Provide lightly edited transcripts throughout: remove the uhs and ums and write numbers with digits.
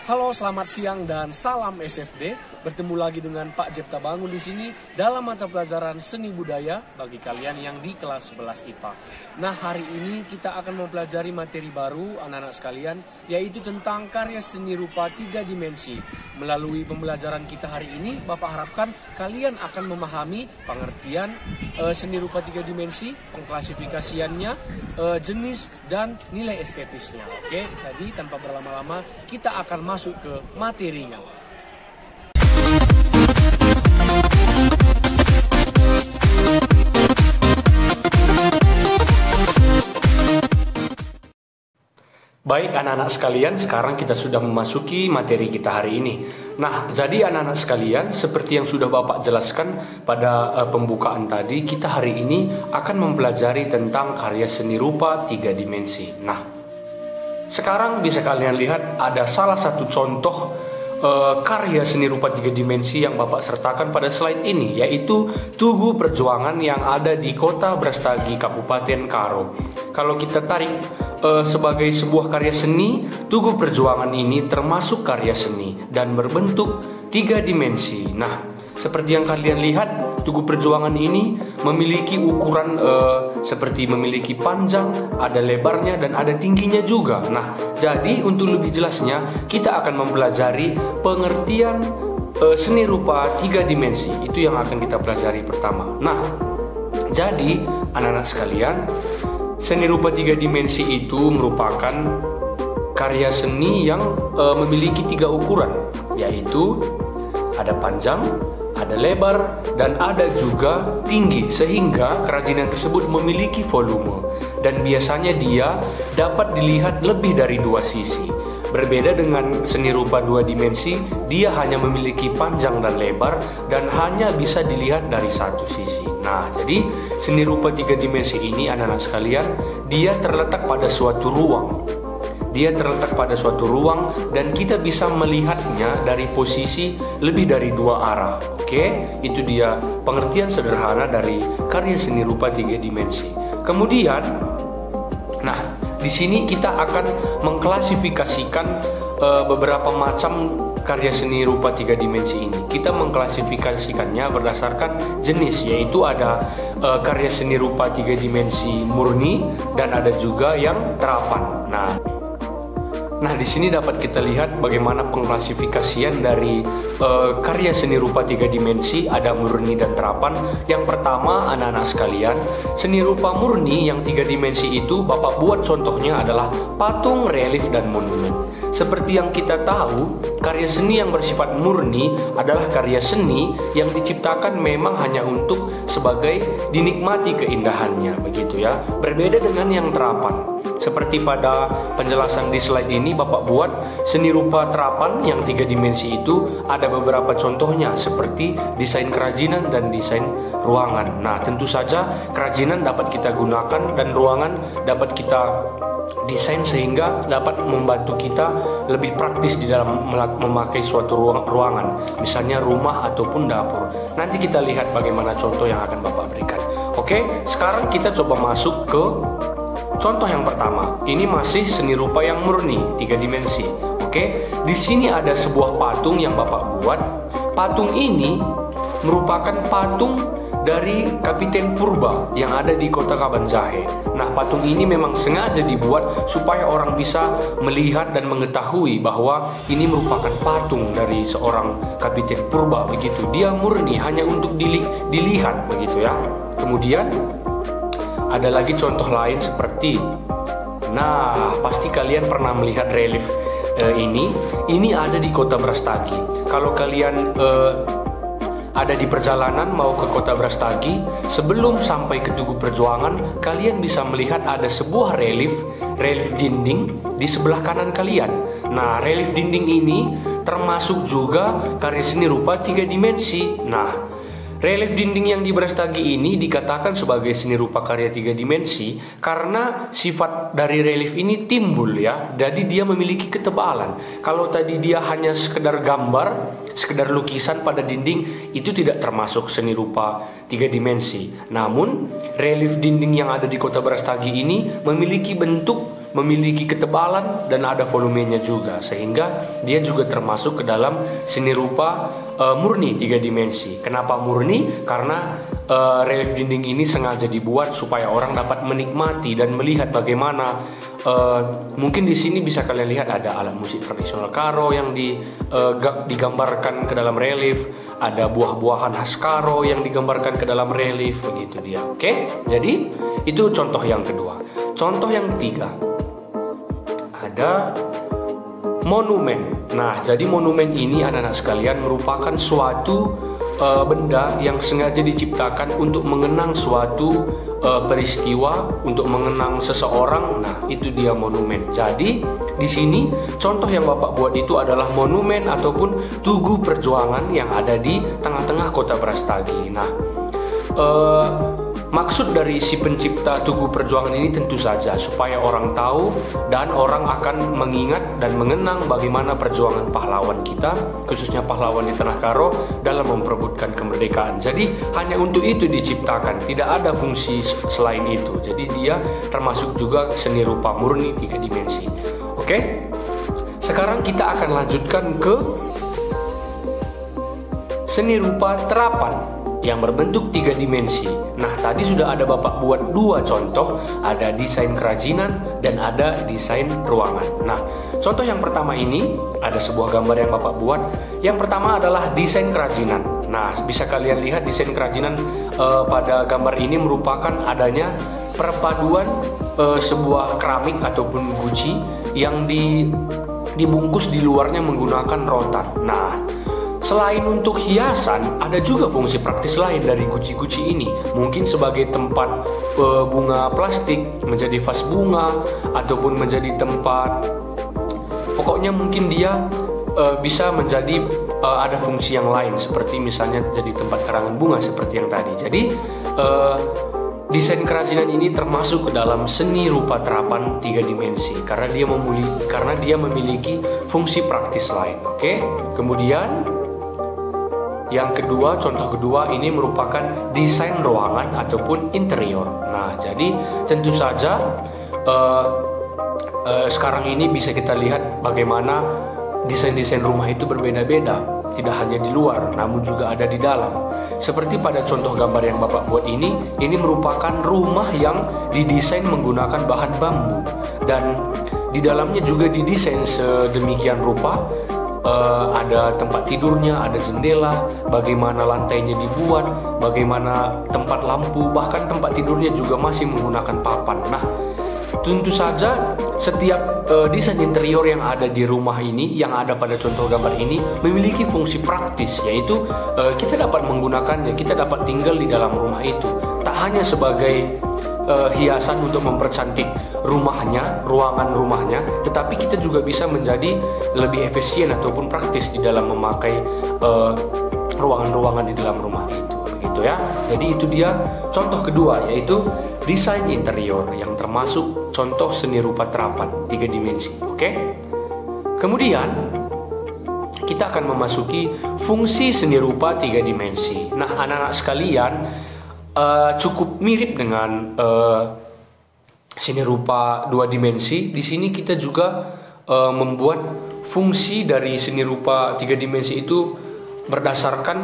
Halo, selamat siang dan salam SFD. Bertemu lagi dengan Pak Jepta Bangun di sini dalam mata pelajaran seni budaya bagi kalian yang di kelas 11 IPA. Nah, hari ini kita akan mempelajari materi baru anak-anak sekalian, yaitu tentang karya seni rupa 3 dimensi. Melalui pembelajaran kita hari ini, Bapak harapkan kalian akan memahami pengertian seni rupa 3 dimensi, pengklasifikasiannya, jenis dan nilai estetisnya. Oke, jadi tanpa berlama-lama kita akan masuk ke materinya. Baik anak-anak sekalian, sekarang kita sudah memasuki materi kita hari ini. Nah, jadi anak-anak sekalian, seperti yang sudah Bapak jelaskan pada pembukaan tadi, kita hari ini akan mempelajari tentang karya seni rupa 3 dimensi. Nah, sekarang bisa kalian lihat ada salah satu contoh karya seni rupa 3 dimensi yang Bapak sertakan pada slide ini, yaitu Tugu Perjuangan yang ada di Kota Brastagi, Kabupaten Karo. Kalau kita tarik sebagai sebuah karya seni, Tugu Perjuangan ini termasuk karya seni dan berbentuk 3 dimensi. Nah, seperti yang kalian lihat, Tugu Perjuangan ini memiliki ukuran seperti memiliki panjang, ada lebarnya dan ada tingginya juga. Nah, jadi untuk lebih jelasnya kita akan mempelajari pengertian seni rupa 3 dimensi. Itu yang akan kita pelajari pertama. Nah, jadi anak-anak sekalian, seni rupa 3 dimensi itu merupakan karya seni yang memiliki 3 ukuran, yaitu ada panjang, ada lebar, dan ada juga tinggi, sehingga kerajinan tersebut memiliki volume dan biasanya dia dapat dilihat lebih dari 2 sisi. Berbeda dengan seni rupa 2 dimensi, dia hanya memiliki panjang dan lebar dan hanya bisa dilihat dari 1 sisi. Nah, jadi seni rupa 3 dimensi ini anak-anak sekalian, dia terletak pada suatu ruang. Dia terletak pada suatu ruang dan kita bisa melihatnya dari posisi lebih dari 2 arah. Oke, itu dia pengertian sederhana dari karya seni rupa 3 dimensi. Kemudian, nah, di sini kita akan mengklasifikasikan beberapa macam karya seni rupa 3 dimensi ini. Kita mengklasifikasikannya berdasarkan jenis, yaitu ada karya seni rupa 3 dimensi murni dan ada juga yang terapan. Nah, di sini dapat kita lihat bagaimana pengklasifikasian dari karya seni rupa 3 dimensi, ada murni dan terapan. Yang pertama, anak-anak sekalian, seni rupa murni yang 3 dimensi itu Bapak buat contohnya adalah patung, relief, dan monumen. Seperti yang kita tahu, karya seni yang bersifat murni adalah karya seni yang diciptakan memang hanya untuk sebagai dinikmati keindahannya, begitu ya. Berbeda dengan yang terapan. Seperti pada penjelasan di slide ini Bapak buat seni rupa terapan yang 3 dimensi itu ada beberapa contohnya seperti desain kerajinan dan desain ruangan. Nah, tentu saja kerajinan dapat kita gunakan dan ruangan dapat kita desain sehingga dapat membantu kita lebih praktis di dalam memakai suatu ruangan, misalnya rumah ataupun dapur. Nanti kita lihat bagaimana contoh yang akan Bapak berikan. Oke, sekarang kita coba masuk ke contoh yang pertama. Ini masih seni rupa yang murni 3 dimensi. Oke, di sini ada sebuah patung yang Bapak buat. Patung ini merupakan patung dari Kapiten Purba yang ada di Kota Kabanjahe. Nah, patung ini memang sengaja dibuat supaya orang bisa melihat dan mengetahui bahwa ini merupakan patung dari seorang Kapiten Purba, begitu. Dia murni hanya untuk dilihat, begitu ya. Kemudian ada lagi contoh lain seperti, nah, pasti kalian pernah melihat relief ini ada di Kota Brastagi. Kalau kalian ada di perjalanan mau ke Kota Brastagi, sebelum sampai ke Tugu Perjuangan, kalian bisa melihat ada sebuah relief dinding di sebelah kanan kalian. Nah, relief dinding ini termasuk juga karya seni rupa 3 dimensi. Nah, relief dinding yang di Brastagi ini dikatakan sebagai seni rupa karya 3 dimensi karena sifat dari relief ini timbul ya. Jadi dia memiliki ketebalan. Kalau tadi dia hanya sekedar gambar, sekedar lukisan pada dinding, itu tidak termasuk seni rupa 3 dimensi. Namun relief dinding yang ada di Kota Brastagi ini memiliki bentuk memiliki ketebalan dan ada volumenya juga, sehingga dia juga termasuk ke dalam seni rupa murni 3 dimensi. Kenapa murni? Karena relief dinding ini sengaja dibuat supaya orang dapat menikmati dan melihat bagaimana mungkin di sini bisa kalian lihat ada alat musik tradisional Karo yang digambarkan ke dalam relief, ada buah-buahan khas Karo yang digambarkan ke dalam relief, begitu dia. Oke, jadi itu contoh yang kedua. Contoh yang ketiga ada monumen. Nah, jadi monumen ini anak-anak sekalian merupakan suatu benda yang sengaja diciptakan untuk mengenang suatu peristiwa, untuk mengenang seseorang. Nah, itu dia monumen. Jadi di sini contoh yang Bapak buat itu adalah monumen ataupun tugu perjuangan yang ada di tengah-tengah kota Brastagi. Nah, maksud dari si pencipta tugu perjuangan ini tentu saja supaya orang tahu dan orang akan mengingat dan mengenang bagaimana perjuangan pahlawan kita, khususnya pahlawan di Tanah Karo, dalam memperebutkan kemerdekaan. Jadi hanya untuk itu diciptakan, tidak ada fungsi selain itu. Jadi dia termasuk juga seni rupa murni 3 dimensi. Oke, sekarang kita akan lanjutkan ke seni rupa terapan yang berbentuk 3 dimensi. Nah, tadi sudah ada Bapak buat 2 contoh, ada desain kerajinan dan ada desain ruangan. Nah, contoh yang pertama ini ada sebuah gambar yang Bapak buat. Yang pertama adalah desain kerajinan. Nah, bisa kalian lihat desain kerajinan pada gambar ini merupakan adanya perpaduan sebuah keramik ataupun guci yang dibungkus di luarnya menggunakan rotan. Nah, selain untuk hiasan, ada juga fungsi praktis lain dari guci-guci ini. Mungkin sebagai tempat bunga plastik, menjadi vas bunga, ataupun menjadi tempat, pokoknya mungkin dia bisa menjadi ada fungsi yang lain, seperti misalnya jadi tempat karangan bunga seperti yang tadi. Jadi desain kerajinan ini termasuk ke dalam seni rupa terapan 3 dimensi karena dia memiliki fungsi praktis lain. Oke, kemudian yang kedua, contoh kedua ini merupakan desain ruangan ataupun interior. Nah, jadi tentu saja sekarang ini bisa kita lihat bagaimana desain-desain rumah itu berbeda-beda. Tidak hanya di luar, namun juga ada di dalam. Seperti pada contoh gambar yang Bapak buat ini merupakan rumah yang didesain menggunakan bahan bambu. Dan di dalamnya juga didesain sedemikian rupa. Ada tempat tidurnya, ada jendela, bagaimana lantainya dibuat, bagaimana tempat lampu, bahkan tempat tidurnya juga masih menggunakan papan. Nah, tentu saja setiap desain interior yang ada di rumah ini, yang ada pada contoh gambar ini, memiliki fungsi praktis, yaitu kita dapat menggunakannya, kita dapat tinggal di dalam rumah itu. Tak hanya sebagai hiasan untuk mempercantik rumahnya, ruangan rumahnya, tetapi kita juga bisa menjadi lebih efisien ataupun praktis di dalam memakai ruangan-ruangan di dalam rumah itu, begitu ya. Jadi itu dia contoh kedua, yaitu desain interior yang termasuk contoh seni rupa terapan 3 dimensi. Oke. Kemudian kita akan memasuki fungsi seni rupa 3 dimensi. Nah, anak-anak sekalian, cukup mirip dengan seni rupa 2 dimensi. Di sini kita juga membuat fungsi dari seni rupa 3 dimensi itu berdasarkan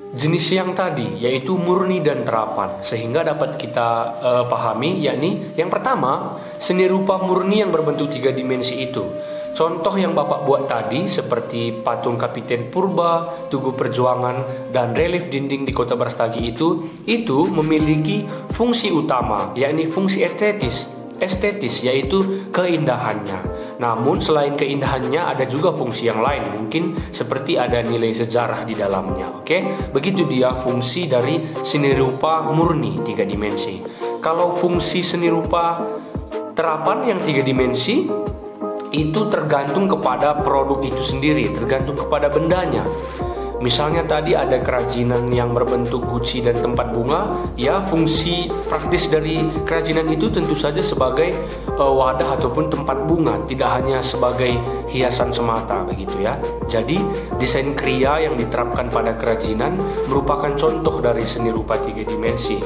jenis yang tadi, yaitu murni dan terapan, sehingga dapat kita pahami, yakni yang pertama, seni rupa murni yang berbentuk 3 dimensi itu. Contoh yang Bapak buat tadi seperti patung Kapiten Purba, Tugu Perjuangan, dan relief dinding di Kota Brastagi itu memiliki fungsi utama, yakni fungsi estetis, yaitu keindahannya. Namun selain keindahannya ada juga fungsi yang lain, mungkin seperti ada nilai sejarah di dalamnya. Oke, begitu dia fungsi dari seni rupa murni 3 dimensi. Kalau fungsi seni rupa terapan yang 3 dimensi itu tergantung kepada produk itu sendiri, tergantung kepada bendanya. Misalnya tadi ada kerajinan yang berbentuk guci dan tempat bunga, ya fungsi praktis dari kerajinan itu tentu saja sebagai wadah ataupun tempat bunga, tidak hanya sebagai hiasan semata, begitu ya. Jadi desain kriya yang diterapkan pada kerajinan merupakan contoh dari seni rupa 3 dimensi.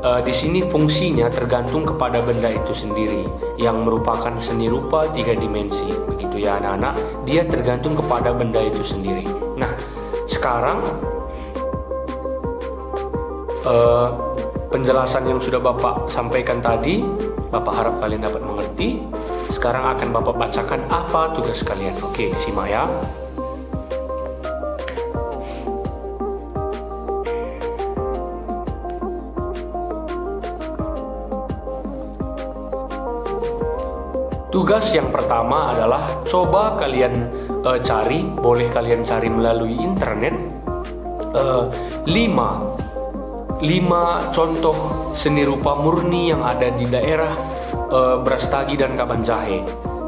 di sini fungsinya tergantung kepada benda itu sendiri yang merupakan seni rupa 3 dimensi. Begitu ya anak-anak, dia tergantung kepada benda itu sendiri. Nah, sekarang penjelasan yang sudah Bapak sampaikan tadi, Bapak harap kalian dapat mengerti. Sekarang akan Bapak bacakan apa tugas kalian. Oke, simak ya. Tugas yang pertama adalah coba kalian cari, boleh kalian cari melalui internet 5 contoh seni rupa murni yang ada di daerah Brastagi dan Kabanjahe.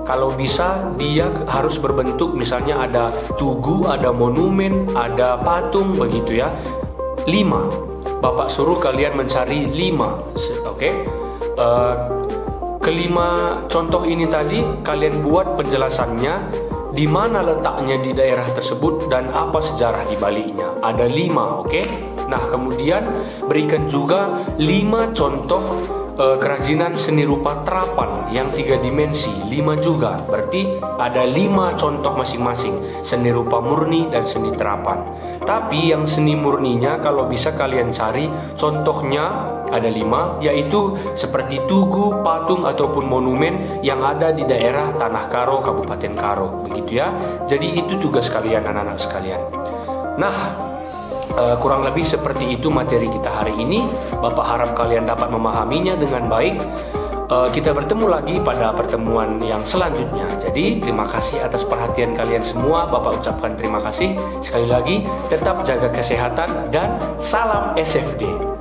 Kalau bisa dia harus berbentuk misalnya ada tugu, ada monumen, ada patung begitu ya. 5. Bapak suruh kalian mencari 5. Oke. Kelima contoh ini tadi kalian buat penjelasannya, di mana letaknya di daerah tersebut dan apa sejarah di baliknya. Ada 5, oke? Nah, kemudian berikan juga 5 contoh kerajinan seni rupa terapan yang 3 dimensi, 5 juga. Berarti ada 5 contoh masing-masing, seni rupa murni dan seni terapan. Tapi yang seni murninya kalau bisa kalian cari contohnya ada 5, yaitu seperti tugu, patung ataupun monumen yang ada di daerah Tanah Karo, Kabupaten Karo, begitu ya. Jadi itu tugas kalian anak-anak sekalian. Nah, kurang lebih seperti itu materi kita hari ini. Bapak harap kalian dapat memahaminya dengan baik. Kita bertemu lagi pada pertemuan yang selanjutnya. Jadi terima kasih atas perhatian kalian semua. Bapak ucapkan terima kasih. Sekali lagi tetap jaga kesehatan dan salam SFD.